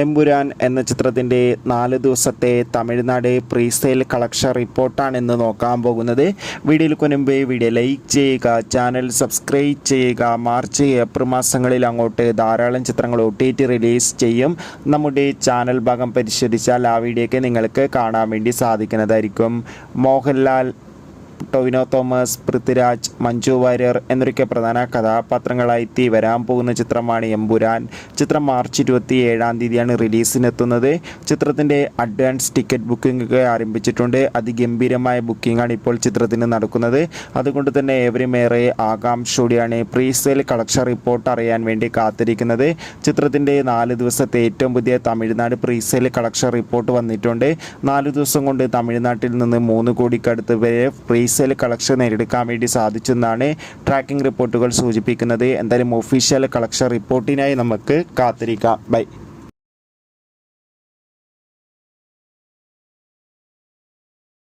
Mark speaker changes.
Speaker 1: എമ്പുരാൻ എന്ന ചിത്രത്തിൻ്റെ 4 ദിവസത്തെ തമിഴ്നാട് പ്രീസെയിൽ കളക്ഷൻ റിപ്പോർട്ടാണ് ഇന്ന് നോക്കാൻ പോകുന്നത്. വീഡിയോയ്ക്ക് മുൻപ് വീഡിയോ ലൈക്ക് ചെയ്യുക, ചാനൽ സബ്സ്ക്രൈബ് ചെയ്യുക. മാർച്ച് ഏപ്രിൽ മാസങ്ങളിൽ അങ്ങോട്ട് ധാരാളം ചിത്രങ്ങൾ OTT റിലീസ് ചെയ്യും. നമ്മുടെ ചാനൽ ഭാഗം പരിശോധിച്ചാൽ ആ വീഡിയോയ്ക്ക് നിങ്ങൾക്ക് കാണാൻ വേണ്ടി സാധിക്കുന്നതായിരിക്കും. മോഹൻലാൽ, ടൊവിനോ തോമസ്, പൃഥ്വിരാജ്, മഞ്ജു വാര്യർ എന്നൊക്കെ പ്രധാന കഥാപാത്രങ്ങളായി വരാൻ പോകുന്ന ചിത്രമാണ് എമ്പുരാൻ. ചിത്രം മാർച്ച് 27 റിലീസിനെത്തുന്നത്. ചിത്രത്തിൻ്റെ അഡ്വാൻസ് ടിക്കറ്റ് ബുക്കിംഗ് ഒക്കെ ആരംഭിച്ചിട്ടുണ്ട്. അതിഗംഭീരമായ ബുക്കിംഗാണ് ഇപ്പോൾ ചിത്രത്തിന് നടക്കുന്നത്. അതുകൊണ്ട് തന്നെ ഏവരും ഏറെ ആകാംക്ഷയോടെയാണ് പ്രീസെയിൽ കളക്ഷൻ റിപ്പോർട്ട് അറിയാൻ വേണ്ടി കാത്തിരിക്കുന്നത്. ചിത്രത്തിൻ്റെ 4 ദിവസത്തെ ഏറ്റവും പുതിയ തമിഴ്നാട് പ്രീസെയിൽ കളക്ഷൻ റിപ്പോർട്ട് വന്നിട്ടുണ്ട്. 4 ദിവസം കൊണ്ട് തമിഴ്നാട്ടിൽ നിന്ന് 3 കോടിക്കടുത്ത് വരെ പ്രീസെയിൽ കളക്ഷൻ നേടിയെടുക്കാൻ വേണ്ടി സാധിച്ചെന്നാണ് ട്രാക്കിംഗ് റിപ്പോർട്ടുകൾ സൂചിപ്പിക്കുന്നത്. എന്തായാലും ഒഫീഷ്യൽ കളക്ഷൻ റിപ്പോർട്ടിനായി നമുക്ക് കാത്തിരിക്കാം. ബൈ.